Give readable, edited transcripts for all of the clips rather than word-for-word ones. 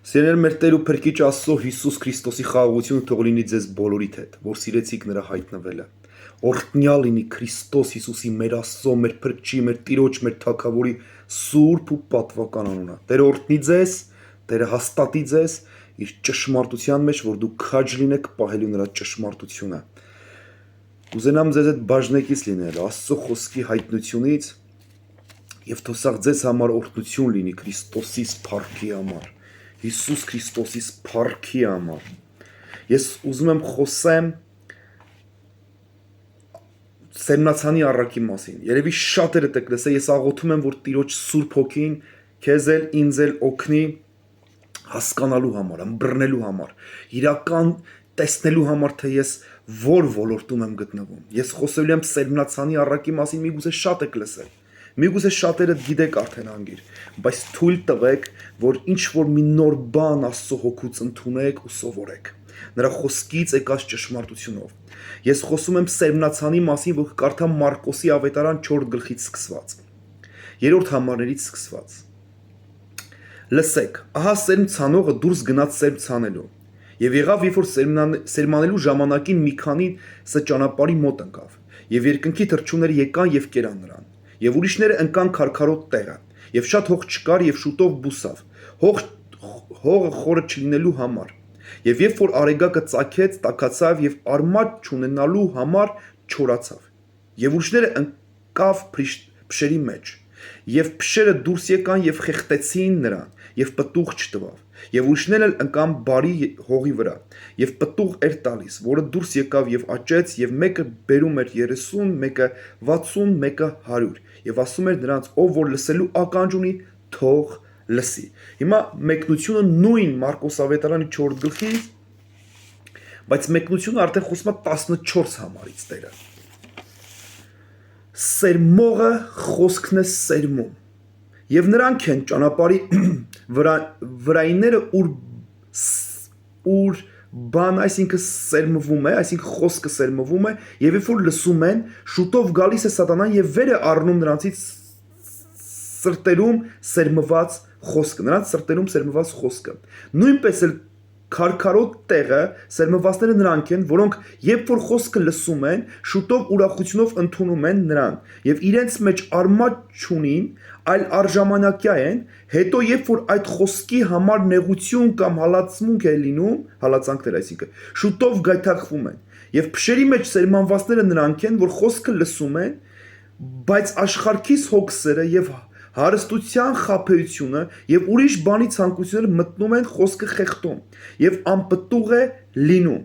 Սիրելիներ, մեր Տեր ու Փրկիչ Աստծո Հիսուս Քրիստոսի խաղաղությունը թող լինի ձեզ բոլորիդ հետ, որ սիրեցիք նրա հայտնվելը։ Օրհնյալ լինի Քրիստոս Հիսուսի մեր Աստծո, մեր Փրկչի, մեր Տիրոջ, մեր Թագավորի սուրբ ու պատվական անունը։ Տերը օրհնի ձեզ, Տերը հաստատի ձեզ իր ճշմարտության մեջ, որ դու քաջ լինեք պահելու նրա ճշմարտությունը։ Կուզենամ ձեզ հետ բաժնեկից լինել Աստծո խոսքի հայտնությունից եւ թոսաղ ձեզ համար օրհնություն լինի Քրիստոսի փառքի համար, Հիսուս Քրիստոսի փառքի համար։ Ես ուզում եմ խոսեմ Սերմնացանի առակի մասին։ Երևի շատերդ եք լսել, ես աղոթում եմ, որ Տիրոջ Սուրբ Հոգին քեզ էլ ինձ էլ օգնի հասկանալու համար, ըմբռնելու համար, իրական տեսնելու համար, թե ես որ ոլորտում եմ գտնվում։ Ես խոսելու եմ Սերմնացանի առակի մասին, միգուցե շատ եք լսել։ Միգուցե շատերը գիտեք արդեն անգիր, բայց թույլ տվեք, որ ինչ որ մի նոր բան Աստծո հոգուց ընդունեք ու սովորեք։ Նրա խոսքից եկած ճշմարտությունով։ Ես խոսում եմ Սերմնացանի մասին, որ կարդամ Մարկոսի ավետարան 4 գլխից սկսված։ 3-րդ համարներից սկսված։ Լսեք, ահա սերմ ցանողը դուրս գնաց սերմ ցանելու։ Եվ եղավ, երբ որ սերմանելու ժամանակին մի քանի սա ճանապարհի մոտ ընկավ, եւ երկնքի թռչունները եկան եւ կերան նրան։ Եվ ուրիշները ընկան քարքարոտ տեղը, եւ շատ հող չկար եւ շուտով բուսավ, հողը խորը չլինելու համար։ Եվ երբ որ արեգակը ծագեց, տաքացավ եւ արմատ չունենալու համար չորացավ։ Եվ ուրիշները ընկավ փշերի մեջ, եւ փշերը դուրս եկան եւ խեղտեցին նրան, եւ պտուղ չտվավ։ Եվ ուրիշներն էլ ընկան բարի հողի վրա, եւ պտուղ էր տալիս, որը դուրս եկավ եւ աճեց, եւ մեկը բերում էր 30, մեկը 60, մեկը 100, եւ ասում էր նրանց, ով որ լսելու ականջ ունի, թող լսի։ Հիմա մեկնությունը նույն Մարկոս ավետարանի 4 գլխի, բայց մեկնությունը արդեն խոսում է 14 համարից Տերը։ Սերմողը խոսքն է սերմում, եւ նրանք են ճանապարհի վրայինները ուր բան, այսինքն սերմվում է, այսինքն խոսքը սերմվում է, եւ երբ որ լսում են, շուտով գալիս է սատանան եւ վեր է առնում նրանցից սրտերում սերմված խոսքը, նրանց սրտերում սերմված խոսքը։ Նույնպես էլ քարքարոտ տեղը սերմվածները նրանք են, որոնք երբ որ խոսքը լսում են, շուտով ուրախությունով ընդունում են նրան եւ իրենց մեջ արմատ չունին, այլ արժամանակյա են, հետո երբ որ այդ խոսքի համար նեղություն կամ հալածմունք է լինում, հալածանքներ, այսինքն շուտով գայթակղվում են։ Եվ փշերի մեջ սերմանվածները նրանք են, որ խոսքը լսում են, բայց աշխարհքից հոգսերը եւ հարստության խաբեությունը եւ ուրիշ բանի ցանկությունները մտնում են խոսքը խեղդում եւ անպտուղ է լինում,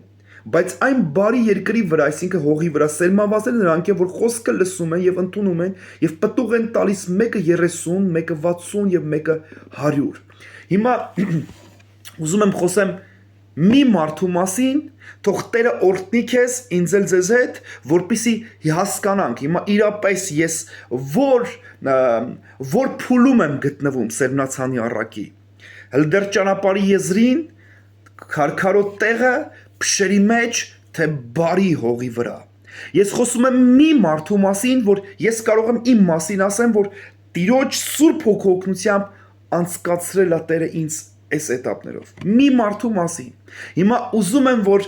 բայց այն բարի երկրի վրա, այսինքն հողի վրա սերմանվածները նրանք են, որ խոսքը լսում են եւ ընդունում են եւ պտուղ են տալիս, մեկը 30, մեկը 60 եւ մեկը 100։ Հիմա ուզում եմ խոսեմ մի մարդու մասին, թող Տերը օրհնի քեզ, ինձ էլ ձեզ հետ, որպեսզի հասկանանք։ Հիմա իրապես ես որ փուլում եմ գտնվում Սերմնացանի առակի։ Հələ դեռ ճանապարհի եզրին, քարքարոտ տեղը, փշերի մեջ, թե բարի հողի վրա։ Ես խոսում եմ մի մարդու մասին, որ ես կարող եմ իմ մասին ասեմ, որ Տիրոջ Սուրբ Հոգությամբ անցկացրել է Տերը ինձ այս этаպներով։ Մի մարդու մասին։ Հիմա ուզում եմ, որ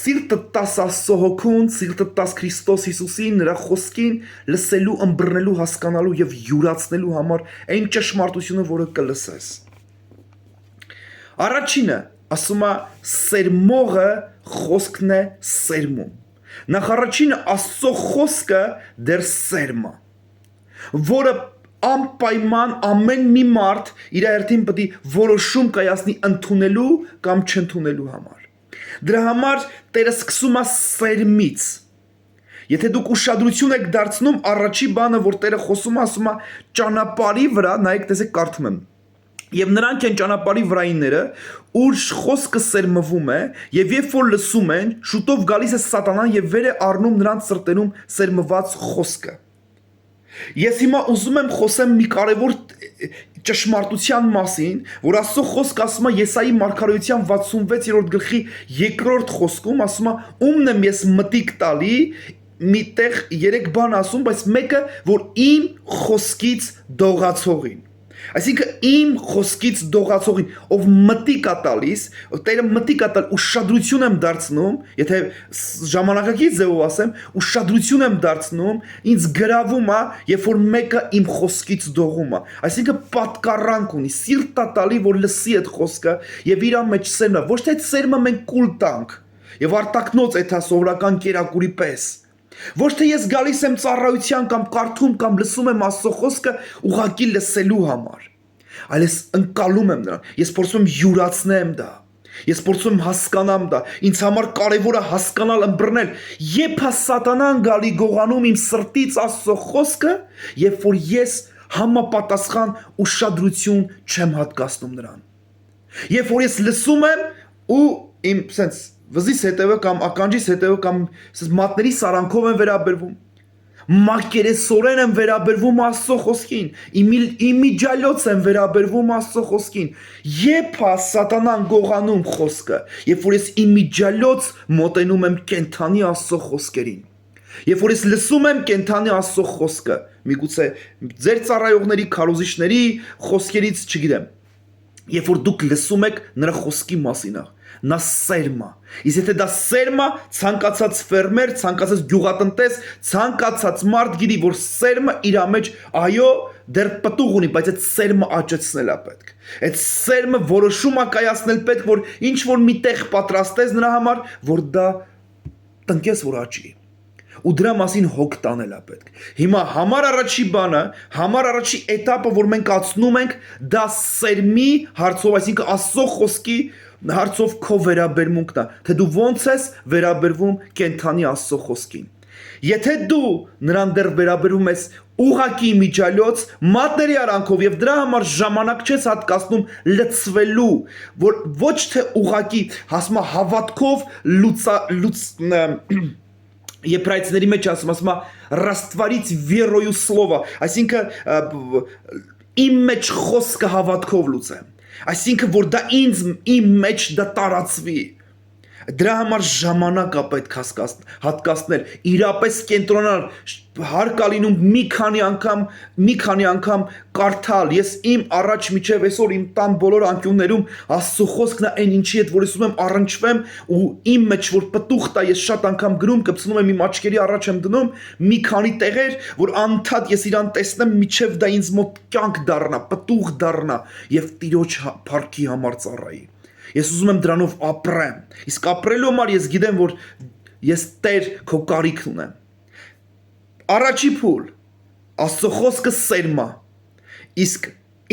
սիրտը տաս Աստծո հոգուն, սիրտը տաս Քրիստոս Հիսուսին, նրա խոսքին, լսելու, ըմբռնելու, հասկանալու եւ յուրացնելու համար այն ճշմարտությունը, որը կլսես։ Առաջինը ասում է սերմողը խոսքն է սերմում։ Նախ առաջինը Աստծո խոսքը դեռ սերմ է, որը անպայման ամեն մի մարդ իր հերթին պետք է որոշում կայացնի ընդունելու կամ չընդունելու համար։ Դրա համար Տերը սկսում է սերմից։ Եթե դուք ուշադրություն եք դարձնում, առաջի բանը, որ Տերը խոսում է, ասում է ճանապարհի վրա, նայեք, տեսեք, կարդում եմ։ Եվ նրանք են ճանապարհի վրայինները, ուր խոսքը սերմվում է, եւ երբ որ լսում են, շուտով գալիս է սատանան եւ վեր է առնում նրանց սրտերում սերմված խոսքը։ Ես հիմա ուզում եմ խոսեմ մի կարևոր ճշմարտության մասին, որ Աստծո խոսքը ասում է Եսայի մարգարեության 66-րդ գլխի 2-րդ խոսքում, ասում է ումն եմ ես մտիկ տալի, միտեղ 3 բան ասում, բայց մեկը, որ իմ խոսքից դողացողին։ Այսինքն իմ խոսքից դողացողին, ով մտիկ է տալիս, Տերը մտիկ է տալ, ուշադրություն եմ դարձնում, եթե ժամանակակից ձևով ասեմ, ուշադրություն եմ դարձնում, ինձ գրավում է, երբ որ մեկը իմ խոսքից դողում է։ Այսինքն պատկառանք ունի, սիրտ է տալի, որ լսի այդ խոսքը եւ իր մեջ սերմը, ոչ թե այդ սերմը մենք կուլ տանք եւ արտակնոց էթա սովորական կերակուրի պես։ Ոչ թե ես գալիս եմ ծառայության կամ կարդում կամ լսում եմ Աստծո խոսքը ուղղակի լսելու համար, այլ ես ընկալում եմ նրան, ես փորձում եմ յուրացնեմ դա, ես փորձում եմ հասկանամ դա, ինձ համար կարևոր է հասկանալ, ըմբռնել, երբ է սատանան գալի գողանում իմ սրտից Աստծո խոսքը, երբ որ ես համապատասխան ուշադրություն չեմ հատկացնում նրան, երբ որ ես լսում եմ ու իմ սենց վզիս հետևը կամ ականջիս հետևը կամ մատների սարանքով են վերաբերվում, մակերեսորեն են վերաբերվում Աստծո խոսքին, իմիջիալոց են վերաբերվում Աստծո խոսքին, երբ է սատանան գողանում խոսքը, երբ որ ես իմիջիալոց մոտենում եմ կենթանի Աստծո խոսքերին, երբ որ ես լսում եմ կենթանի Աստծո խոսքը, միգուցե ձեր ծառայողների, քարոզիչների խոսքերից չգիտեմ, երբ որ դուք լսում եք նրա խոսքի մասին, նա սերմ է, իսկ եթե դա սերմ է, ցանկացած ֆերմեր, ցանկացած գյուղատնտես, ցանկացած մարդ գիտի, որ սերմը իր մեջ, այո, դեռ պտուղ ունի, բայց այդ սերմը աճեցնել է պետք, այդ սերմը որոշում է կայացնել պետք, որ ինչ որ մի տեղ պատրաստես նրա համար, որ դա տնկես որ աճի, ու դրա մասին հոգ տանել է պետք։ Հիմա համար առաջի բանը, համար առաջի էտապը, որ մենք ացնում ենք, դա սերմի հարցով, այսինքն Աստծո խոսքի հարցով քո վերաբերմունքն է, թե դու ոնց ես վերաբերվում կենթանի Աստծո խոսքին։ Եթե դու նրան դեռ վերաբերվում ես ուղղակի միջալոց, մատների արանքով եւ դրա համար ժամանակ չես հատկացնում լցվելու, որ ոչ թե ուղղակի հասմա հավատքով Եբրայեցիների մեջ ասում է «Ռաստվարից վերոյու սլովա», այսինքն իմ մեջ խոսքը հավատքով լուծեմ, այսինքն որ դա իմ մեջ դա տարածվի, դրա համար ժամանակ է պետք հատկացնել, իրապես կենտրոնալ, հարկ է լինում մի քանի անգամ կարդալ, ես իմ առաջ միջև այսօր իմ տան բոլոր անկյուններում Աստծո խոսքն է այն ինչի հետ որ ես ուզում եմ առնչվեմ ու իմ մեջ որ պտուղ տա, ես շատ անգամ գրում կպցնում եմ իմ աչքերի առաջ եմ դնում մի քանի տեղեր, որ անընդհատ ես իրան տեսնեմ միջև դա ինձ մոտ կյանք դառնա, պտուղ դառնա եւ Տիրոջ փառքի համար ծառայի։ Ես ուզում եմ դրանով ապրեմ, իսկ ապրելու համար ես գիտեմ, որ ես Տեր քո կարիքն ունեմ։ Առաջի փուլ, Աստծո խոսքը սերմ է, իսկ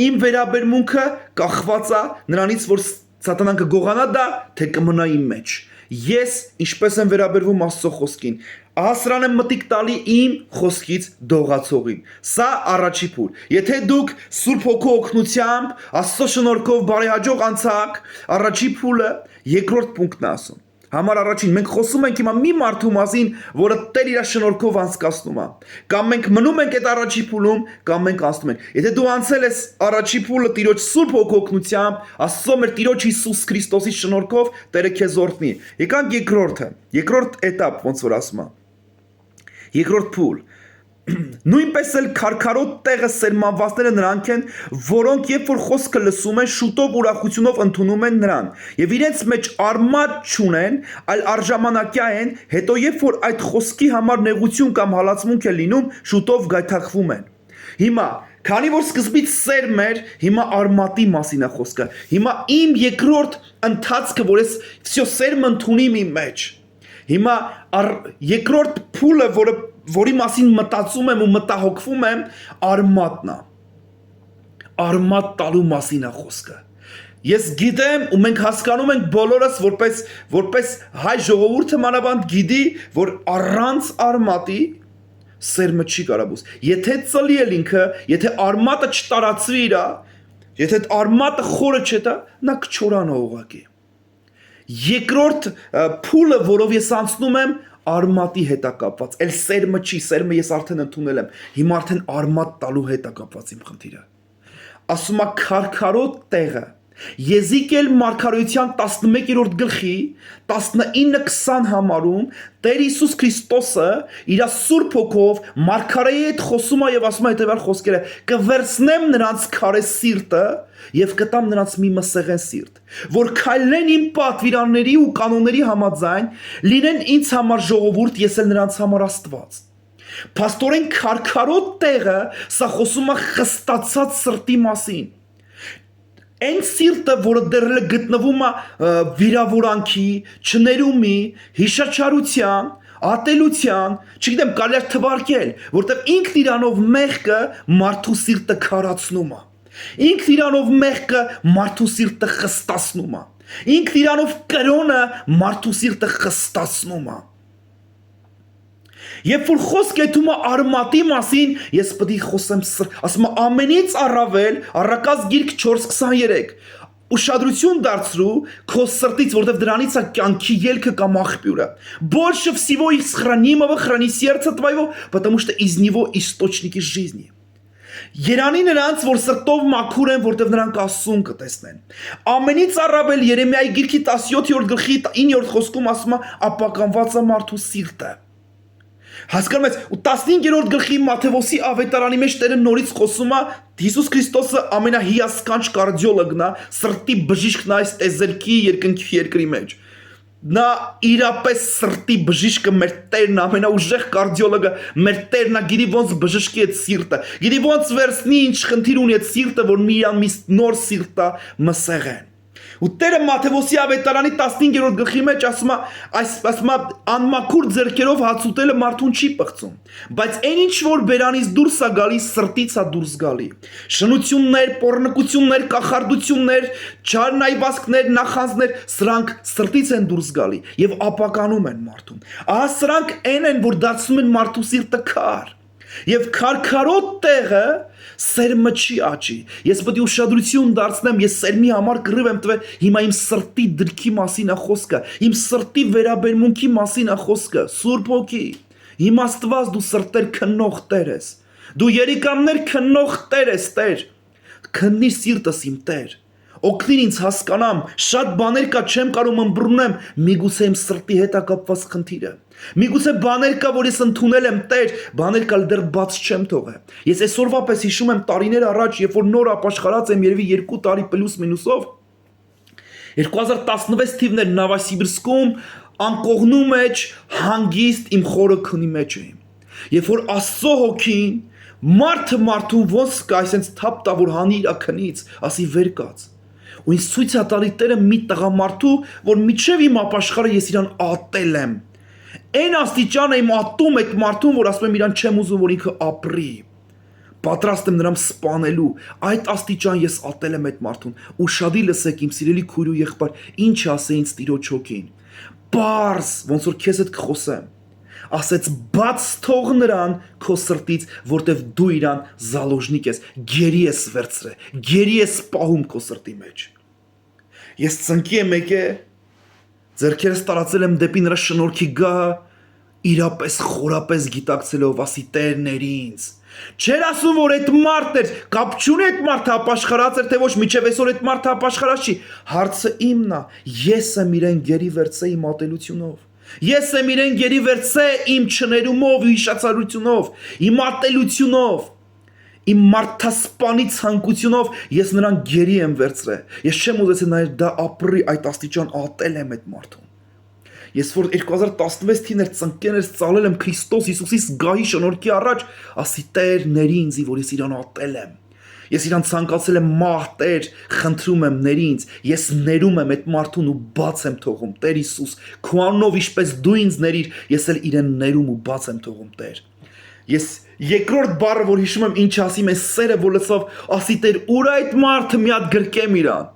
իմ վերաբերմունքը կախված է նրանից, որ սատանան կգողանա դա, թե կմնա իմ մեջ։ Ես ինչպես եմ վերաբերվում Աստծո խոսքին, ահա սրան եմ մտիկ տալի իմ խոսքից դողացողին։ Սա առաջի փուլ։ Եթե դուք Սուրբ Հոգու օգնությամբ, Աստծո շնորհքով բարեհաջող անցաք, առաջի փուլը երկրորդ պունկտն է ասում։ Համար առաջին մենք խոսում ենք հիմա մի մարդու մասին, որը Տեր իր շնորհքով անցկացնում է։ Կամ մենք մնում ենք այդ առաջի փուլում, կամ մենք անցնում ենք։ Եթե դու անցել ես առաջի փուլը Տիրոջ Սուրբ Հոգու օգնությամբ, Աստծո մեր Տիրոջ Հիսուս Քրիստոսի շնորհքով Տերը քեզ օրհնի։ Եկանք երկրորդը, երկրորդ էտապ, ոնց որ ասում է։ Երկրորդ փուլ։ Նույնպես էլ քարքարոտ տեղը սերմանվածները նրանք են, որոնք երբ որ խոսքը լսում են, շուտով ուրախությունով ընդունում են նրան, եւ իրենց մեջ արմատ չունեն, այլ արժամանակյա են, հետո երբ որ այդ խոսքի համար նեղություն կամ հալածմունք է լինում, շուտով գայթակղվում են։ Հիմա քանի որ սկզբից սերմ էր, հիմա արմատի մասին է խոսքը։ Հիմա իմ երկրորդ ընթացքը, որ ես всё սերմ ընդունիմ իմ մեջ։ Հիմա երկրորդ փուլը, որի մասին մտածում եմ ու մտահոգվում եմ, արմատն է։ Արմատ տալու մասին է խոսքը։ Ես գիտեմ ու մենք հասկանում ենք բոլորս որպես հայ ժողովուրդը մանավանդ գիտի, որ առանց արմատի սերմը չի կարաբուս։ Եթե ծլի էլ ինքը, եթե արմատը չտարածվի իրա, եթե արմատը խորը չտա, նա կչորանա ուղղակի։ Երկրորդ փուլը, որով ես անցնում եմ, արմատի հետ է կապված, էլ սերմը չի, սերմը ես արդեն ընդունել եմ, հիմա արդեն արմատ տալու հետ է կապված իմ խնդիրը։ Ասում է քարքարոտ տեղը, Եզիկել մարգարեության 11-րդ գլխի 19-20 համարում Տեր Հիսուս Քրիստոսը իր Սուրբ Հոգով մարգարեի հետ խոսում է եւ ասում է հետեւյալ խոսքերը. «Կվերցնեմ նրանց քարե սիրտը եւ կտամ նրանց մի մսեղեն սիրտ, որ քայլեն իմ պատվիրանների ու կանոնների համաձայն, լինեն ինձ համար ժողովուրդ, ես էլ նրանց համար Աստված»։ Փաստորեն քարքարոտ տեղը սա խոսում է խստացած սրտի մասին։ Այն սիրտը, որը դեռ գտնվում է վիրավորանքի, չներումի, հիշաչարության, ատելության, չգիտեմ, կարելի է թվարկել, որտեղ ինքն իրանով մեղքը մարդու սիրտը քարացնում է։ Ինքն իրանով մեղքը մարդու սիրտը խստացնում է։ Ինքն իրանով կրոնը մարդու սիրտը խստացնում է։ Երբ որ խոսք եթում է արմատի մասին, ես պետք է խոսեմ ասում եմ ամենից առավել Առակաց գիրք 4:23 ուշադրություն դարձրու քո սրտից, որտեղ դրանից է կյանքի ելքը կամ աղբյուրը։ Больше всего из хранимого храни сердце твоего, потому что из него источники жизни։ Երանի նրանց, որ սրտով մաքուր են, որտեղ նրանք Աստծուն կտեսնեն։ Ամենից առավել Երեմիայի գիրքի 17-րդ գլխի 9-րդ խոսքում ասում է ապականված է մարդու սիրտը։ Հասկանում ես, ու 15-րդ գլխի Մատթեոսի ավետարանի մեջ Տերը նորից խոսում է Հիսուս Քրիստոսը ամենահիասքանչ կարդիոլոգն է, սրտի բժիշկն է այս տեզերքի երկրի մեջ։ Նա իրապես սրտի բժիշկը մեր Տերն ամենաուժեղ կարդիոլոգը, մեր Տերն է, գիտի ոնց բժշկի այդ սիրտը, գիտի ոնց վերցնի ինչ խնդիր ունի այդ սիրտը, որ մի նոր սիրտ է մսեղեն։ Ու Տերը Մատթեոսի ավետարանի 15-րդ գլխի մեջ ասում է անմաքուր ձեռքերով հաց ուտելը մարդուն չի պղծում, բայց այն ինչ որ բերանից դուրս է գալի, սրտից է դուրս գալի։ Շնություններ, պոռնկություններ, կախարդություններ, չարնայվածքներ, նախանձներ, սրանք սրտից են դուրս գալի եւ ապականում են մարդուն։ Ահա սրանք այն են, որ դարձնում են մարդու սիրտը քար։ Եվ քարքարոտ տեղը սերմը չի աճի։ Ես պետք է ուշադրություն դարձնեմ, ես սերմի համար կռիվ եմ տվել, հիմա իմ սրտի դրքի մասին է խոսքը, իմ սրտի վերաբերմունքի մասին է խոսքը, Սուրբ Հոգի։ Իմաստված դու սրտեր քննող Տեր ես։ Դու երիկամներ քննող Տեր ես, Տեր։ Քննի սիրտս իմ Տեր։ Օգնիր ինձ հասկանամ, շատ բաներ կա չեմ կարող ըմբռնեմ, միգուցե իմ սրտի հետ է կապված խնդիրը։ Միգուցե բաներ կա, որ ես ընդունել եմ Տեր, բաներ կա դեռ բաց չեմ թողել։ Ես այսօրվա պես հիշում եմ տարիներ առաջ, երբ որ նոր ապաշխարած եմ երևի 2 տարի պլյուս մինուսով 2016 թիվն էր Նովոսիբիրսկում անկողնու մեջ հանգիստ իմ խորը քնի մեջ էի։ Երբ որ Աստծո հոգին մարդը մարդուն ոնց կա, այսպես թափ տա որ հանի իր քնից, ասի վեր կաց։ Ու ինձ ցույց է տալի Տերը մի տղամարդու, որ միջև իմ ապաշխարը ես իրան ատել եմ։ Այն աստիճան եմ ատում այդ մարդուն, որ ասում եմ իրան չեմ ուզում, որ ինքը ապրի։ Պատրաստ եմ նրան սպանելու։ Այդ աստիճան ես ատել եմ այդ մարդուն։ Ուշադի լսեք իմ սիրելի քույր ու եղբայր, ինչ ասե ինձ Տիրոջ հոգին։ Պարզ, ոնց որ քեզ հետ կխոսեմ։ Ասեց բաց թող նրան քո սրտից, որտեվ դու իրան զալոժնիկ ես, գերի ես վերցրել, գերի ես պահում քո սրտի մեջ։ Ես ծնկի եմ եկել, ձեռքերս տարածել եմ դեպի նրա շնորհքի գահը, իրապես խորապես գիտակցելով, ասի Տերն ինձ։ Չեր ասում, որ այդ մարդն էր, կապ չունի այդ մարդը ապաշխարած էր, թե ոչ, միջև այսօր այդ մարդը ապաշխարած չի։ Հարցը իմն է, ես եմ իրեն գերի վերցել իմ ատելությունով։ Ես եմ իրեն գերի վերցել իմ չներումով ու հիշացարությունով, իմ ատելությունով, իմ մարդասպանի ցանկությունով ես նրան գերի եմ վերցրել։ Ես չեմ ուզեցել նաև դա ապրի, այդ աստիճան ատել եմ այդ մարդուն։ Ես որ 2016 թվականին ծնկներս ծալել եմ Քրիստոս Հիսուսի գահի շնորհքի առաջ, ասի Տեր ների ինձի, որ ես իրան ատել եմ։ Ես իրան ցանկացել եմ մահ, Տեր, խնդրում եմ ների ինձ, ես ներում եմ այդ մարդուն ու բաց եմ թողում, Տեր Հիսուս, քո անունով ինչպես դու ինձ ներիր, ես էլ իրեն ներում ու բաց եմ թողում, Տեր։ Ես երկրորդ բառը, որ հիշում եմ ինչ ասիմ, այս սերը, որ լսավ, ասի Տեր, ուր այդ մարդը մի հատ գրկեմ իրան։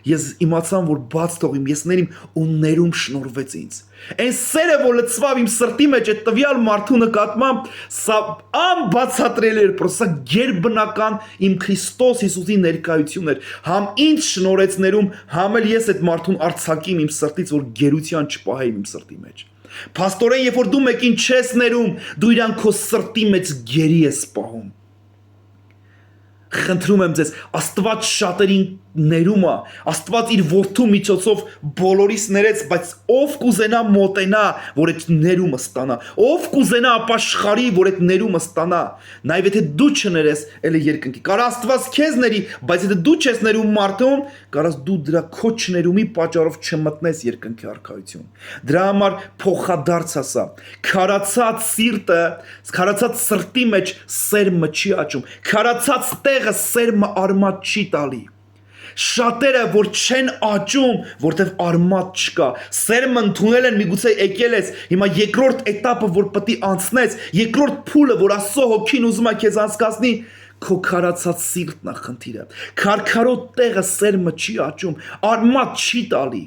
Ես իմացամ, որ բաց թողիմ, ես ներիմ ու ներում շնորհվեց ինձ։ Այն սերը, որ լցվավ իմ սրտի մեջ այդ տվյալ մարդու նկատմամբ, սա անբացատրելի էր, պրոստը գերբնական իմ Քրիստոս Հիսուսի ներկայությունն էր։ Համ ինձ շնորհեց ներում, համ էլ ես այդ մարդուն արձակիմ իմ սրտից, որ գերության չպահեմ իմ սրտի մեջ։ Փաստորեն, երբ որ դու մեկին չես ներում, դու իրան քո սրտի մեջ գերի ես պահում։ Խնդրում եմ ձեզ, Աստված շատերին ներումը Աստված իր որդու միջոցով բոլորիս ներեց, բայց ով կուզենա մոտենա, որ այդ ներումը ստանա, ով կուզենա ապաշխարի, որ այդ ներումը ստանա, նաև եթե դու չներես, էլ երկնքի։ Կարա Աստված քեզ ների, բայց եթե դու չես ներում մարդուն, կարաս դու դրա քո չներումի պատճառով չմտնես երկնքի արքայություն։ Դրա համար փոխադարձ ասա, քարացած սիրտը, քարացած սրտի մեջ սերմը չի աճում, քարացած տեղը սերմը արմատ չի տալի։ Շատերը որ չեն աճում, որտեվ արմատ չկա, սերմը ընդունել են, միգուցե եկել ես, հիմա երկրորդ էտապը որ պետք է անցնես, երկրորդ փուլը որ Աստծո հոգին ուզում է քեզ անցկացնի, քո քարացած սիրտն է խնդիրը։ Քարքարոտ տեղը սերմը չի աճում, արմատ չի տալի։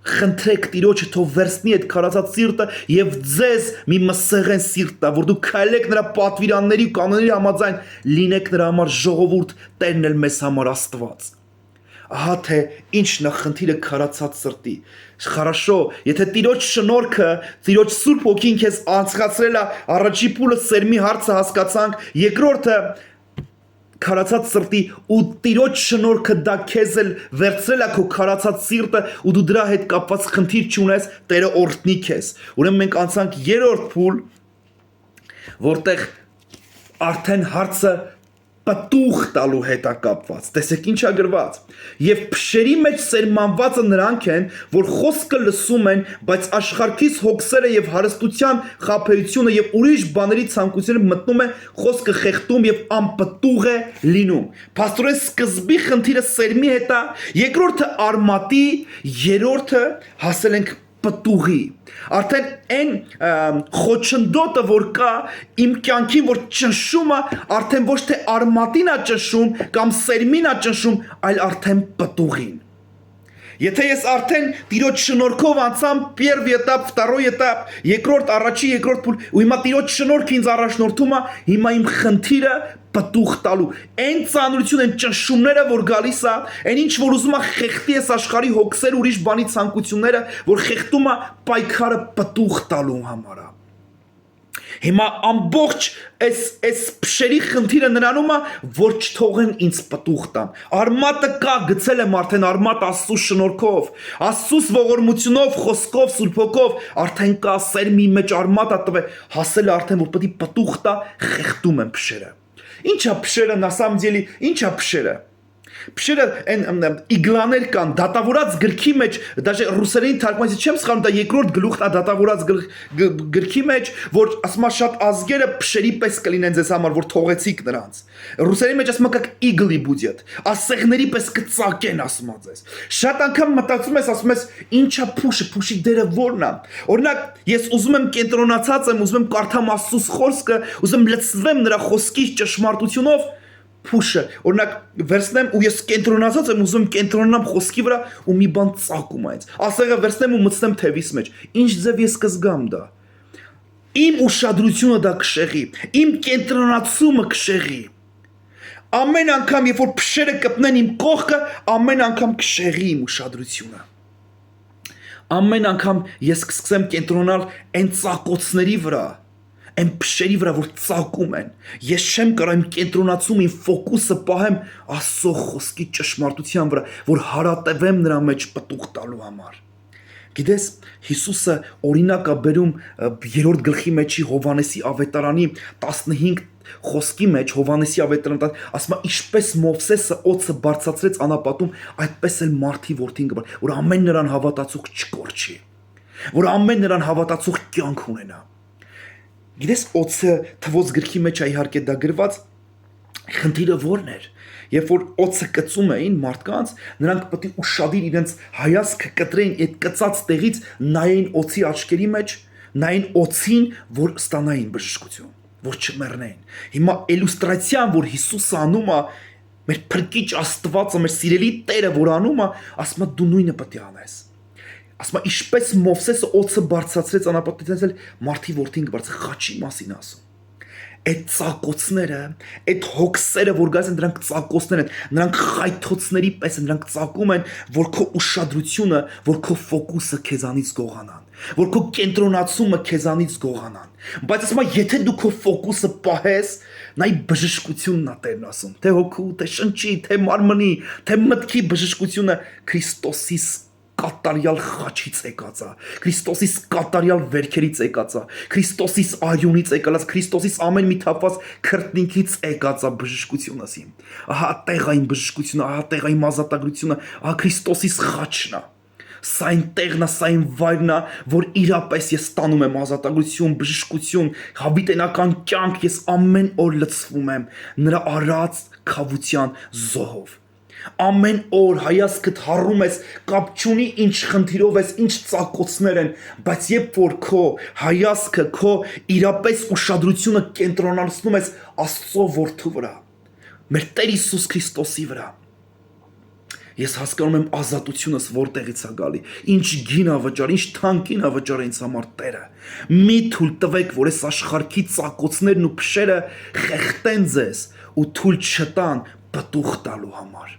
Խնդրեք Տիրոջը թող վերցնի այդ քարացած սիրտը եւ ձեզ մի մսեղեն սիրտ տա, որ դու քայլեք նրա պատվիրանների ու կանոնների համաձայն, լինեք նրա համար ժողովուրդ, Տերն էլ մեզ համար Աստված։ Ահա թե ինչն է խնդիրը քարացած սրտի։ Хорошо, եթե Տիրոջ շնորհքը, Տիրոջ Սուրբ Հոգին քեզ անցկացրել է, առաջի փուլը սերմի հարցը հասկացանք, երկրորդը քարացած սրտի ու Տիրոջ շնորհքը դա քեզ էլ վերցրել է քո քարացած սիրտը ու դու դրա հետ կապված խնդիր չունես, Տերը օրհնի քեզ։ Ուրեմն մենք անցանք երրորդ փուլ, որտեղ արդեն հարցը պտուղ տալու հետ է կապված։ Տեսեք ինչ է գրված։ Եվ փշերի մեջ սերմանվածը նրանք են, որ խոսքը լսում են, բայց աշխարհքից հոգսերը եւ հարստության խաբեությունը եւ ուրիշ բաների ցանկությունը մտնում է, խոսքը խեղդում եւ անպտուղ է լինում։ Փաստորեն սկզբի խնդիրը սերմի հետ է, երկրորդը արմատի, երրորդը հասել ենք պտուղի։ Արդեն այն խոչընդոտը որ կա իմ կյանքին որ ճնշումը արդեն ոչ թե արմատին է ճնշում կամ սերմին է ճնշում, այլ արդեն պտուղին։ Եթե ես արդեն Տիրոջ շնորհքով անցամ первый этап, второй этап, երկրորդ, առաջի, երկրորդ փուլ, ու հիմա Տիրոջ շնորհքը ինձ առաջնորդում է, հիմա իմ խնդիրը պտուղ տալու։ Այն ծանրություն, այն ճնշումները, որ գալիս է, այն ինչ որ ուզում է խեղդի ես աշխարհի հոգսեր ուրիշ բանի ցանկությունները, որ խեղդում է պայքարը պտուղ տալու համար։ Հիմա ամբողջ այս փշերի խնդիրը նրանում է, որ չթողեն ինձ պտուղ տան։ Արմատը կա, գցել եմ արդեն արմատ Աստծո շնորհքով, Աստծո ողորմությունով, խոսքով, Սուրբ Հոգով, արդեն կա սերմի մեջ արմատ է տվել, հասել է արդեն որ պետք է պտուղ տա, խեղդում են փշերը։ Ինչա փշերը, на самом деле, ինչա փշերը։ Փշերը այն իգլաներ կան, դատավորած գրքի մեջ, դաժե ռուսերեն թարգմանից չեմ սխալվում, դա երկրորդ գլուխն է դատավորած գրքի մեջ, որ ասում է շատ ազգերը փշերի պես կլինեն ձեզ համար, որ թողեցիք նրանց։ Ռուսերեն մեջ ասում է как игли будет, ասեղների պես կծակեն ասում է ձեզ։ Շատ անգամ մտածում ես, ասում ես, ինչա փուշը, փուշի դերը ո՞րն է։ Օրինակ, ես ուզում եմ կենտրոնացած եմ, ուզում եմ կարդամ Աստծո խոսքը, ուզում եմ լցվեմ նրա խոսքի ճշմարտությունով, փուշը, օրինակ վերցնեմ ու ես կենտրոնացած եմ, ուզում կենտրոնանամ խոսքի վրա ու մի բան ծակում այնց։ Ասեղը վերցնեմ ու մտցնեմ թևիս մեջ։ Ինչ ձև ես կզգամ դա։ Իմ ուշադրությունը դա կշեղի, իմ կենտրոնացումը կշեղի։ Ամեն անգամ, երբ որ փշերը կպնեն իմ կողքը, ամեն անգամ կշեղի իմ ուշադրությունը։ Ամեն անգամ ես կսկսեմ կենտրոնալ այն ծակոցների վրա, այն փշերի վրա, որ ծակում են։ Ես չեմ կարող իմ կենտրոնացում, իմ ֆոկուսը պահեմ Աստծո խոսքի ճշմարտության վրա, որ հարատևեմ նրա մեջ պտուղ տալու համար։ Գիտես, Հիսուսը օրինակ է բերում 3-րդ գլխի մեջի Հովհաննեսի ավետարանի 15 խոսքի մեջ, Հովհաննեսի ավետարանը ասում է, ինչպես Մովսեսը օձը բարձրացրեց անապատում, այդպես էլ մարդի որդին կբար, որ ամեն նրան հավատացող չկորչի, որ ամեն նրան հավատացող կյանք ունենա։ Գիտես, օձը թվոց գրքի մեջ է իհարկե դա գրված, խնդիրը ո՞րն էր։ Երբ որ օձը կծում էին մարդկանց, նրանք պետք է ուշադիր իրենց հայացքը կտրեին այդ կծած տեղից, նայեն օձի աչքերի մեջ, նայեն օձին, որ ստանային բժշկություն, որ չմեռնեին։ Հիմա իլյուստրացիան, որ Հիսուսը անում է, մեր փրկիչ Աստվածը, մեր սիրելի Տերը, որ անում է, ասում է դու նույնը պետք է անես։ Ասում է ինչպես Մովսեսը օձը բարձրացրեց անապատից, էլ մարդի որդին կբարձր խաչի մասին ասում։ Այդ ծակոցները, այդ հոգսերը, որ գալիս են, դրանք ծակոցներ են, նրանք խայթոցների պես են, նրանք ծակում են, որ քո ուշադրությունը, որ քո ֆոկուսը քեզանից գողանան, որ քո կենտրոնացումը քեզանից գողանան։ Բայց ասում եմ, եթե դու քո ֆոկուսը պահես, նայ բժշկությունն է Տերն ասում, թե հոգու, թե շնչի, թե մարմնի, թե մտքի բժշկությունը Քրիստոսի կատարյալ խաչից եկած է, Քրիստոսի կատարյալ վերքերից եկած է, Քրիստոսի արյունից եկած, Քրիստոսի ամեն մի թափված քրտնինքից եկած է բժշկությունը ասիմ։ Ահա տեղային բժշկությունը, ահա տեղային ազատագրությունը, ահա Քրիստոսի խաչն է։ Սա այն տեղն է, սա այն վայրն է, որ իրապես ես ստանում եմ ազատագրություն, բժշկություն, հավիտենական կյանք, ես ամեն օր լցվում եմ նրա արած քավության զոհով։ Ամեն օր հայացքդ հառում ես, կապ չունի ինչ խնդիրով ես, ինչ ծակոցներ են, բայց երբ որ քո հայացքը, քո իրապես ուշադրությունը կենտրոնացնում ես Աստծո որդու վրա, մեր Տեր Հիսուս Քրիստոսի վրա, ես հասկանում եմ ազատությունս որտեղից է գալի, ինչ գին է վճար, ինչ թանկին է վճար ինձ համար Տերը։ Մի թույլ տվեք, որ այս աշխարհի ծակոցներն ու փշերը խեղդեն ձեզ ու թույլ չտան պտուղ տալու համար։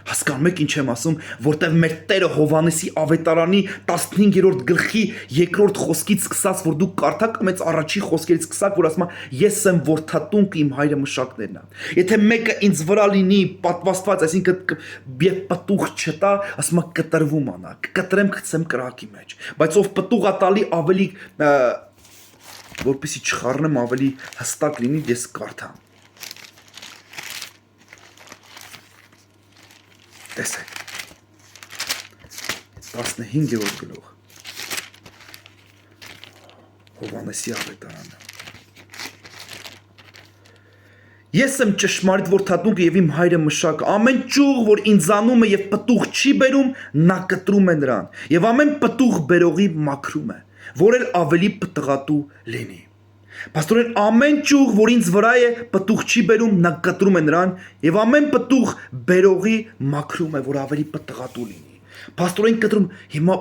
Հասկանում եք ինչ եմ ասում, որտեղ մեր Տերը Հովհաննեսի ավետարանի 15-րդ գլխի 2-րդ խոսքից սկսած, որ դուք կարդաք մեծ առաջի խոսքերից սկսած, որ ասում է ես եմ որդատունկը իմ հայրը մշակներն է։ Եթե մեկը ինձ վրա լինի պատվաստված, այսինքն եւ պտուղ չտա, ասում է կտրվում անա, կկտրեմ գցեմ կրակի մեջ։ Բայց ով պտուղ է տալի ավելի որպեսի չխառնեմ ավելի հստակ լինի, ես կարդամ։ Տեսեք 15-րդ գլուխ Հովհաննեսի ավետարանը։ Ես եմ ճշմարիտ որդատունկը եւ իմ հայրը մշակը, ամեն ճյուղ, որ ինձանում է եւ պտուղ չի բերում, նա կտրում է նրան, եւ ամեն պտուղ բերողի մաքրում է, որ էլ ավելի պտղատու լինի։ Պաստորեն ամեն ճյուղ, որ ինձ վրա է, պտուղ չի բերում, նա կտրում է նրան, եւ ամեն պտուղ բերողի մաքրում է, որ ավելի պտղատու լինի։ Պաստորեն կտրում, հիմա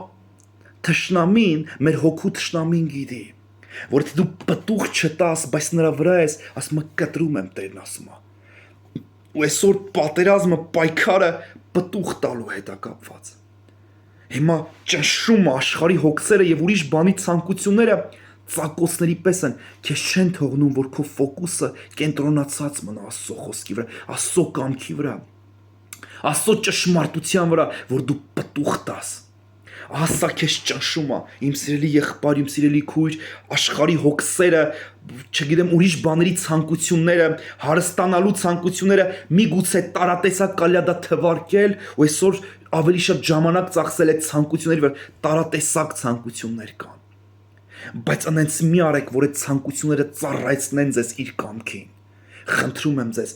թշնամին, մեր հոգու թշնամին գիտի, որ դու պտուղ չտաս, բայց նրա վրա ես, ասում է կտրում եմ Տերն ասում է։ Ու այսօր պատերազմը, պայքարը պտուղ տալու հետ է կապված։ Հիմա ճնշում աշխարհի հոգսերը եւ ուրիշ բանի ցանկությունները ծակոցների պես են, քեզ չեն թողնում, որ քո ֆոկուսը կենտրոնացած մնա Աստծո խոսքի վրա, Աստծո կամքի վրա, Աստծո ճշմարտության վրա, որ դու պտուղ տաս։ Ասա քեզ ճնշում է, իմ սիրելի եղբայր, իմ սիրելի քույր, աշխարհի հոգսերը, չգիտեմ, ուրիշ բաների ցանկությունները, հարստանալու ցանկությունները, միգուցե տարատեսակ կալյա դա թվարկել, ու այսօր ավելի շատ ժամանակ ծախսել այդ ցանկությունների վրա, տարատեսակ ցանկություններ կան։ Բայց անենց մի արեք, որ այդ ցանկությունները ծառայեցնեն ձեզ իր կամքին։ Խնդրում եմ ձեզ,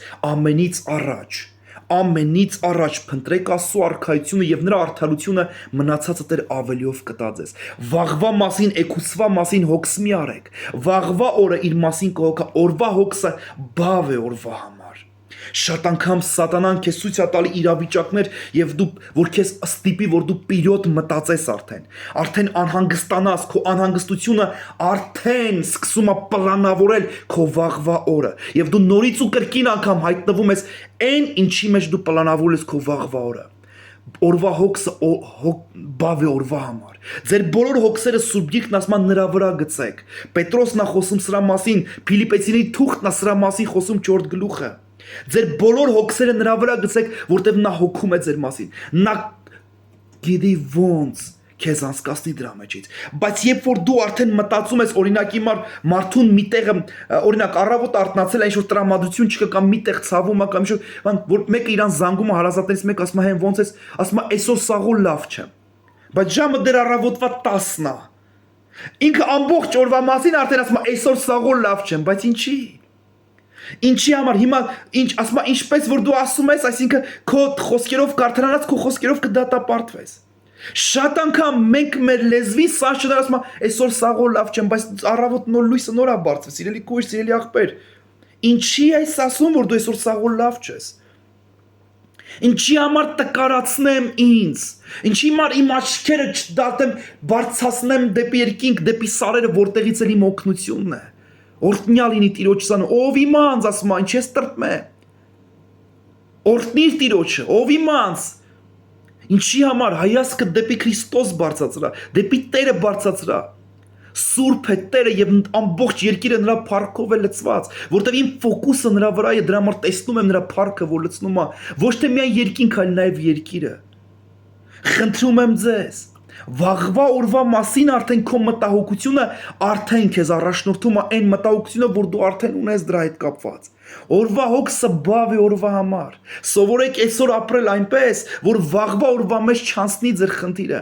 ամենից առաջ փնտրեք Աստծո արքայությունը եւ նրա արդարությունը, մնացածը Տեր ավելիով կտա ձեզ։ Վաղվա մասին, էկուցվա մասին հոգս մի արեք։ Վաղվա օրը իր մասին կհոգա, օրվա հոգսը բավ է օրվա համար։ Շատ անգամ սատանան քեզ ցույց է տալի իրավիճակներ եւ դու որ քեզ ստիպի որ դու պիրոտ մտածես արդեն անհանգստանաս, քո անհանգստությունը արդեն սկսում է պլանավորել քո վաղվա օրը եւ դու նորից ու կրկին անգամ հայտնվում ես այն ինչի մեջ դու պլանավորել ես քո վաղվա օրը։ Օրվա հոգսը բավ է օրվա համար։ Ձեր բոլոր հոգսերը Սուրբ Գիրքն ասում է նրա վրա գցեք։ Պետրոսն է խոսում սրա մասին, Փիլիպեցիների թուղթն է սրա մասին խոսում 4 գլուխը։ Ձեր բոլոր հոգսերը նրա վրա գցեք, որտեղ նա հոգում է ձեր մասին։ Նա գիտի ոնց քեզ անցկացնի դրա մեջից։ Բայց երբ որ դու արդեն մտածում ես, օրինակ մարդուն մի տեղը, օրինակ առավոտ արթնացել է, ինչ-որ տրամադրություն չկա կամ մի տեղ ցավում է կամ ինչ-որ, որ մեկը իրան զանգում է հարազատներից մեկ ասում է հեն ոնց ես, ասում է այսօր սաղու լավ չէ։ Բայց ժամը դեռ առավոտվա 10-ն է։ Ինքը ամբողջ օրվա մասին արդեն ասում է այսօր սաղու լավ չեմ, բայց ինչի։ Ինչի համար հիմա ինչ ասում է ինչպես որ դու ասում ես, այսինքն քո խոսքերով կարդրանած քո խոսքերով կդատապարտվես։ Շատ անգամ մենք մեր լեզվի սա չդար ասում է այսօր սաղո լավ չեմ, բայց առավոտ նոր լույսը նոր է բարձվել, սիրելի քույր, սիրելի աղբեր։ Ինչի այս ասում որ դու այսօր սաղո լավ չես։ Ինչի համար տկարացնեմ ինձ։ Ինչի համար իմ աչքերը չդատեմ, բարձրացնեմ դեպի երկինք, դեպի սարերը, որտեղից էլ իմ օգնությունն է։ Օրհնյալ լինի Տիրոջ սանը, ով իմանց ասում է, ինչ ես տրտմե։ Օրհնիր Տիրոջը, ով իմանց։ Ինչի համար հայացքը դեպի Քրիստոս բարձրացրա, դեպի Տերը բարձրացրա։ Սուրբ է Տերը եւ ամբողջ երկիրը նրա փառքով է լցված, որտեղ իմ ֆոկուսը նրա վրա է, դրա համար տեսնում եմ նրա փառքը, որ լցնում է ոչ թե միայն երկինք, այլ նաեւ երկիրը։ Խնդրում եմ ձեզ, վաղվա օրվա մասին արդեն քո մտահոգությունը արդեն քեզ առաջնորդում է այն մտահոգությունը, որ դու արդեն ունես դրա հետ կապված։ Օրվա հոգսը բավ է օրվա համար։ Սովորեք այսօր ապրել այնպես, որ վաղվա օրվա մեջ չանցնի ձեր խնդիրը։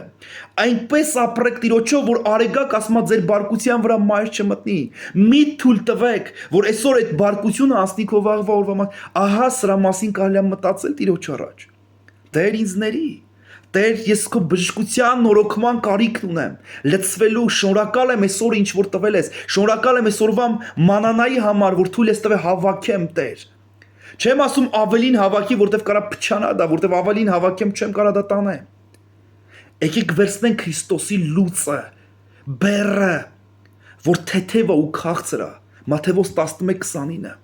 Այնպես ապրեք Տիրոջով, որ արեգակ ասма ձեր բարկության վրա մայր չմտնի։ Մի թույլ տվեք, որ այսօր այդ բարկությունը անցնի քո վաղվա օրվա մեջ։ Ահա սրա մասին կարելի է մտածել Տիրոջ առաջ։ Տեր ինձների Տեր, ես քո բժշկության նորոգման կարիքն ունեմ, լցվելու, շնորհակալ եմ այսօր ինչ որ տվել ես, շնորհակալ եմ այսօրվա մանանայի համար, որ թույլ ես տվել հավաքեմ, Տեր։ Չեմ ասում ավելին հավաքի, որտեվ կարա փչանա դա, որտեվ ավելին հավաքեմ, չեմ կարա դա տանեմ։ Եկեք վերցնենք Քրիստոսի լուծը, բեռը, որ թեթև է ու քաղցր է, Մատթեոս 11:29։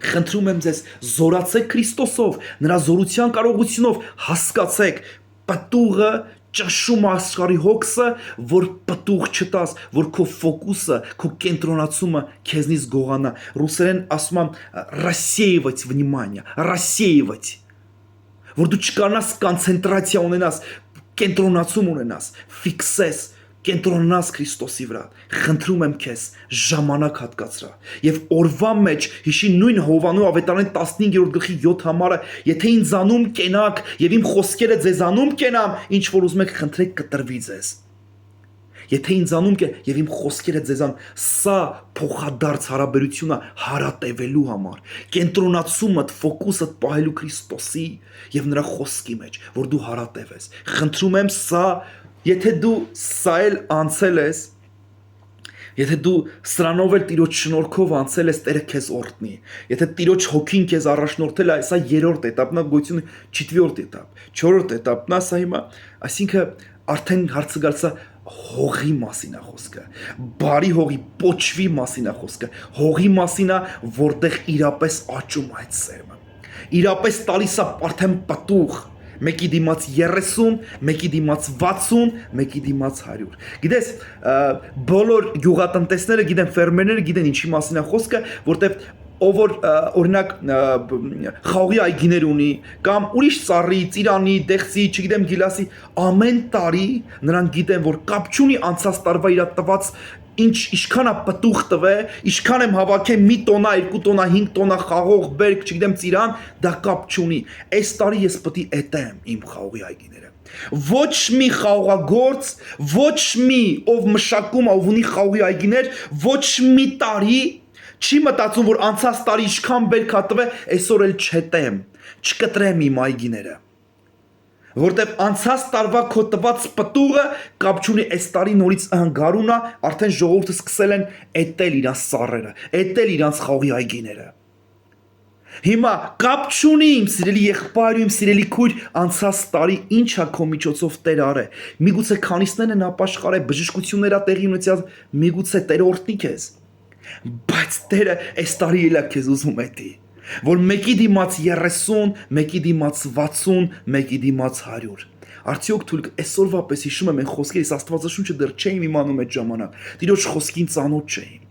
Խնդրում եմ ձեզ, զորացեք Քրիստոսով, նրա զորության կարողությունով հասկացեք պտուղը ճշում աշխարհի հոգսը, որ պտուղ չտաս, որ քո ֆոկուսը, քո կենտրոնացումը քեզնից գողանա։ Ռուսերեն ասում են рассеивать внимание, рассеивать, որ դու չկարնաս կոնցենտրացիա ունենաս, կենտրոնացում ունենաս, ֆիքսես, կենտրոնանաս Քրիստոսի վրա։ Խնդրում եմ քեզ, ժամանակ հատկացրա։ Եվ օրվա մեջ հիշի նույն Հովանու Ավետարանի 15-րդ 7 համարը, եթե ինձանում կենաք եւ իմ խոսքերը ձեզանում կենամ, ինչ որ ուզում եք խնդրեք կտրվի ձեզ։ Եթե ինձանում կեն եւ իմ խոսքերը ձեզան, սա փոխադարձ հարաբերությունը հարատևելու համար, կենտրոնացումդ, ֆոկուսդ պահելու Քրիստոսի եւ նրա խոսքի մեջ, որ դու հարատևես։ Խնդրում եմ սա, եթե դու սա էլ անցել ես, եթե դու սրանով էլ Տիրոջ շնորհքով անցել ես, Տերը քեզ օրհնի։ Եթե Տիրոջ հոգին քեզ առաջնորդել է, սա 3-րդ էտապն է, գոյությունը 4-րդ էտապ, 4-րդ էտապն է, սա հիմա, այսինքն արդեն հարցը գալիս է հողի մասին է խոսքը, բարի հողի, պոչվի մասին է խոսքը, հողի մասին է, որտեղ իրապես աճում է այդ սերմը, իրապես տալիս է արդեն պտուղ, մեկի դիմաց 30, մեկի դիմաց 60, մեկի դիմաց 100։ Գիտես, բոլոր գյուղատնտեսները գիտեն, ֆերմերները գիտեն ինչի մասին է խոսքը, որտեղ ով որ օրինակ խաղի այգիներ ունի կամ ուրիշ ծառի, ծիրանի, դեղցի, չգիտեմ գիլասի, ամեն տարի նրանք գիտեն, որ կապ չունի անցած տարվա իր տված ինչքան է պտուղ տվե, ինչքան եմ հավաքեմ մի տոնա, 2 տոնա, 5 տոնա խաղող բերք, չգիտեմ ծիրան, դա կապ չունի։ Այս տարի ես պետք է էտեմ իմ խաղի այգիները։ Ոչ մի խաղողագործ, ոչ մի ով մշակում ով ունի խաղի այգիներ, ոչ մի տարի չի մտածում, որ անցած տարի ինչքան բերք է տվել, այսօր էլ չհետեմ, չկտրեմ իմ այգիները։ Որտեվ անցած տարվա քո տված պտուղը կապ չունի այս տարի նորից գարուն է, արդեն ժողովուրդը սկսել են էտել իրանց սառերը, էտել իրանց խաղի այգիները։ Հիմա կապ չունի իմ սիրելի եղբայր ու իմ սիրելի քույր, անցած տարի ինչ է քո միջոցով Տեր արե։ Միգուցե քանիսներն են ապաշխարե, բժշկություններ ա տեղի ունեցած, միգուցե Տերը օրհնի քեզ։ Բայց Տերը այս տարի էլ է քեզ ուզում էտի, որ մեկի դիմաց 30, մեկի դիմաց 60, մեկի դիմաց 100։ Արդյոք թույլ այսօրվա պես հիշում եմ այն խոսքերից Աստվածաշունչը դեռ չէին իմանում այդ ժամանակ, Տիրոջ խոսքին ծանոթ չէին։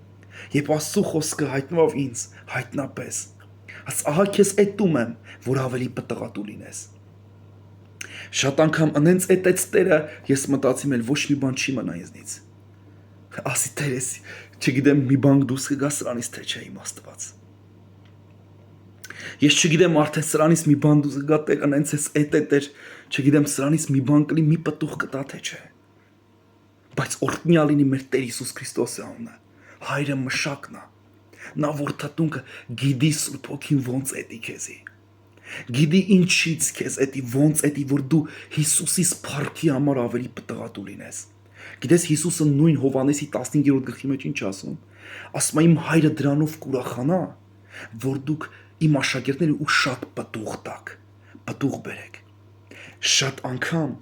Երբ Աստծո խոսքը հայտնվավ ինձ, հայտնապես, ահա քեզ էտում եմ, որ ավելի պտղատու լինես։ Շատ անգամ ընենց էտեց Տերը, ես մտածում եմ ոչ մի բան չի մնա ինձնից։ Ասի Տեր, չգիտեմ մի բան դուրս կգա սրանից թե չէ իմ Աստված։ Ես չգիտեմ արդեն սրանից մի բան դուրս կգա Տեր, ընենց էս Տեր, չգիտեմ սրանից մի բան կլի, մի պտուղ կտա թե չէ։ Բայց օրհնյալ լինի մեր Տեր Հիսուս Քրիստոսի անունը, Հայրը մշակն է։ Նա որդատունքը գիտի Սուրբ Հոգին ոնց էտի քեզի։ Գիտի ինչից քեզ էտի, ոնց էտի, որ դու Հիսուսից փառքի համար ավելի պտղատու լինես։ Գիտես Հիսուսը նույն Հովանեսի 15-րդ գլխի մեջ ինչ ասում։ Ասում է իմ Հայրը դրանով կուրախանա, որ դուք իմ աշակերտները ու շատ պտուղ տաք, պտուղ բերեք։ Շատ անգամ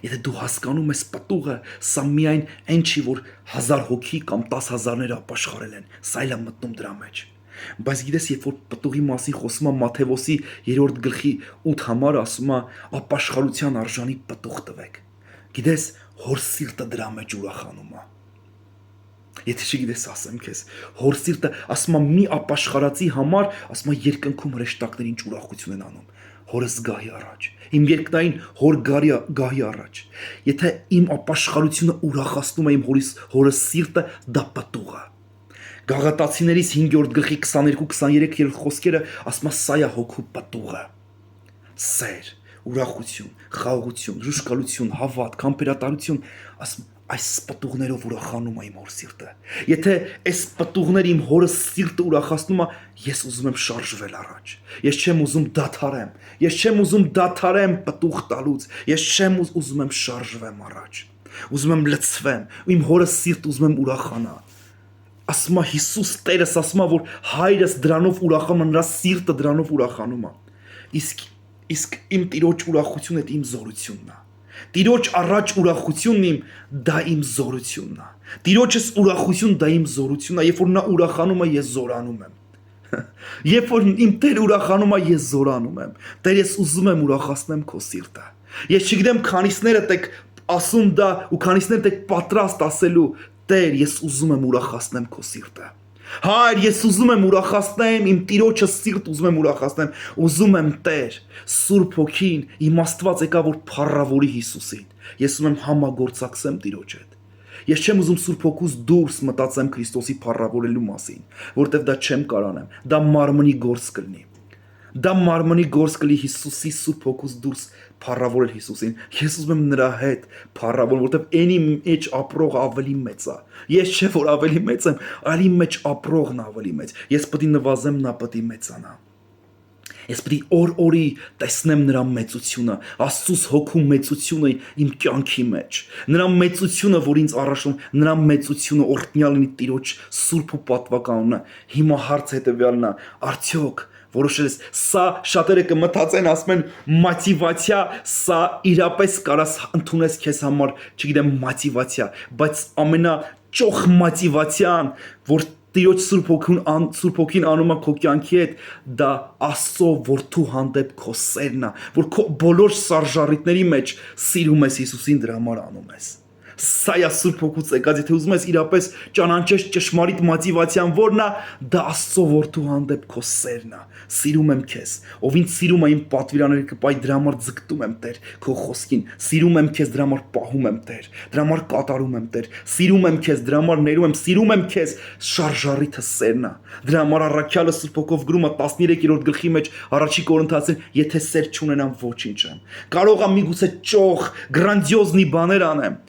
եթե դու հասկանում ես պտուղը, սա միայն այն չի, որ 1000 հոգի կամ 10,000-ներ ապաշխարել են, սա էլ է մտնում դրա մեջ։ Բայց գիտես, երբ որ պտուղի մասին խոսում է Մատթեոսի 3-րդ գլխի 8 համարը, ասում է ապաշխարության արժանի պտուղ տվեք։ Գիտես, հոր սիրտը դրա մեջ ուրախանում է։ Եթե չգիտես, ասեմ քեզ, հոր սիրտը ասում է մի ապաշխարածի համար, ասում է երկնքում հրեշտակներին ինչ ուրախություն են անում։ Հորս գահի առաջ, իմ երկնային հոր գահի առաջ։ Եթե իմ ապաշխարությունը ուրախացնում է իմ հորս սիրտը, դա պտուղ է։ Գաղատացիներից 5-րդ գլխի 22-23 խոսքերը ասում է սա է հոգու պտուղը։ Սեր, ուրախություն, խաղաղություն, ժուշկալություն, հավատ, համբերատարություն, ասում այս պտուղներով ուրախանում է իմ հոր սիրտը։ Եթե այս պտուղները իմ հորը սիրտը ուրախացնում է, ես ուզում եմ շարժվել առաջ։ Ես չեմ ուզում դադարեմ։ Ես չեմ ուզում դադարեմ պտուղ տալուց։ Ես չեմ ուզում եմ շարժվեմ առաջ։ Ուզում եմ լցվեմ, իմ հորը սիրտ ուզում եմ ուրախանա։ Ասում է Հիսուս Տերս, ասում է, որ հայրս դրանով ուրախանում է, նրա սիրտը դրանով ուրախանում է։ Իսկ իմ Տիրոջ ուրախությունը դա իմ զորությունն է։ Տիրոջ առաջ ուրախությունն իմ դա իմ զորությունն է։ Տիրոջս ուրախություն դա իմ զորությունն է, երբ որ նա ուրախանում է, ես զորանում եմ։ Երբ որ իմ Տերը ուրախանում է, ես զորանում եմ։ Տեր, ես ուզում եմ ուրախացնեմ քո սիրտը։ Ես չգիտեմ քանիսներդ եք ասում դա ու քանիսներդ եք պատրաստ ասելու, Տեր, ես ուզում եմ ուրախացնեմ քո սիրտը։ Հայր, ես ուզում եմ ուրախացնեմ, իմ Տիրոջը սիրտ ուզում եմ ուրախացնեմ, ուզում եմ Տեր, Սուրբ Հոգին, իմ Աստված եկա, որ փառավորի Հիսուսին։ Ես ուզում եմ համագործակցեմ Տիրոջ հետ։ Ես չեմ ուզում Սուրբ Հոգուց դուրս մտածեմ Քրիստոսի փառավորելու մասին, որտեվ դա չեմ կարանեմ, դա մարմնի գործ կլինի։ Դա մարմնի գործ կլի Հիսուսի Սուրբ Հոգուց դուրս փառավորել Հիսուսին։ Ես ուզում եմ նրա հետ փառավորել, որտեվ այնի մեջ ապրող ավելի մեծ է։ Ես չէ որ ավելի մեծ եմ, այլ իմ մեջ ապրողն ավելի մեծ։ Ես պետք է նվազեմ, նա պետք է մեծանա։ Ես պետք է օր-օրի տեսնեմ նրա մեծությունը, Աստծուց հոգու մեծությունը իմ կյանքի մեջ։ Նրա մեծությունը, որ ինձ առաջնում, նրա մեծությունը օրհնյալ լինի Տիրոջ սուրբ ու պատվականունը։ Հիմա հարց հետևյալն է, արդյոք որոշել ես, սա շատերը կմտածեն, ասում են մոտիվացիա, սա իրապես կարաս ընդունես քեզ համար, չգիտեմ, մոտիվացիա, բայց ամենաճոխ մոտիվացիան, որ Տիրոջ Սուրբ Հոգին անում է քո կյանքի հետ, դա Աստծո որդու հանդեպ քո սերն է, որ քո բոլոր սարժառիթների մեջ սիրում ես Հիսուսին, դրա համար անում ես։ Սա է Սուրբ Հոգուց եկած, եթե ուզում ես իրապես ճանաչես ճշմարիտ մոտիվացիան, որն է, դա Աստծո որդու հանդեպ քո սերն է։ Սիրում եմ քեզ, ով ինձ սիրում է, իմ պատվիրանները կպահի, դրա համար ձգտում եմ Տեր քո խոսքին։ Սիրում եմ քեզ, դրա համար պահում եմ Տեր, դրա համար կատարում եմ Տեր։ Սիրում եմ քեզ, դրա համար ներում եմ, սիրում եմ քեզ, շարժառիթը սերն է։ Դրա համար առաքյալը Սուրբ Հոգով գրում է 13-րդ գլխի մեջ առաջի Կորինթացին, եթե սեր չունենամ, ոչինչ եմ։ Կարող եմ միգուցե ճոխ, գրանձիոզնի բաներ անեմ,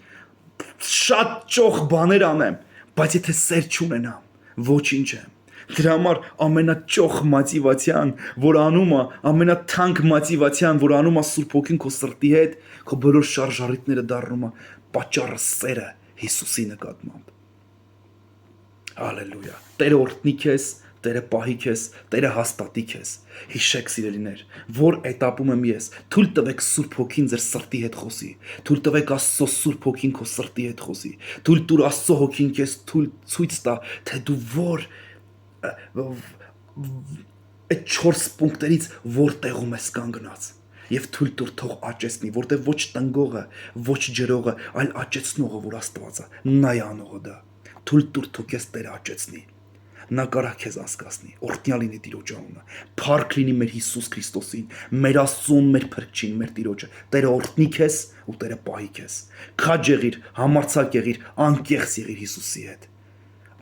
շատ ճոխ բաներ անեմ, բայց եթե սեր չունենամ, ոչինչ եմ։ Դրա համար ամենաճոխ մոտիվացիան, որ անում է, ամենաթանկ մոտիվացիան, որ անում է Սուրբ Հոգին քո սրտի հետ, քո բոլոր շարժառիթները դառնում է պատճառը սերը Հիսուսի նկատմամբ։ Հալելույա։ Տերը օրհնի քեզ, Տերը պահի քեզ, Տերը հաստատի քեզ։ Հիշեք, սիրելիներ, որ этаպում եմ ես։ Թույլ տվեք Սուրբ Հոգին ձեր սրտի հետ խոսի։ Թույլ տվեք Աստծո Սուրբ Հոգին քո սրտի հետ խոսի։ Թույլ տուր Աստծո Հոգին քեզ ցույց տա, թե դու որ այդ 4 պունկտերից որտեղում ես կանգնած։ Եվ թույլ տուր թող աճեցնի, որտեղ ոչ տնգողը, ոչ ջրողը, այլ աճեցնողը, որ Աստված է, նա է անողը դա։ Թույլ տուր թող քեզ Տերը աճեցնի։ Նա կարա քեզ անցկացնի, օրհնյալ լինի Տիրոջ անունը, փառք լինի մեր Հիսուս Քրիստոսին, մեր Աստծուն, մեր Փրկչին, մեր Տիրոջը։ Տերը օրհնի քեզ ու Տերը պահի քեզ։ Քաջ եղիր, համարձակ եղիր, անկեղծ եղիր Հիսուսի հետ։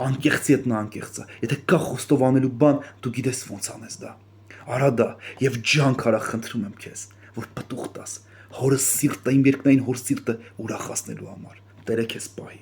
Անկեղծի հետ նա անկեղծ է։ Եթե կա խոստովանելու բան, դու գիտես ոնց անես դա։ Արա դա եւ ջանք արա, խնդրում եմ քեզ, որ պտուղ տաս, հորը սիրտը, իմ երկնային հոր սիրտը ուրախացնելու համար։ Տերը քեզ պահի։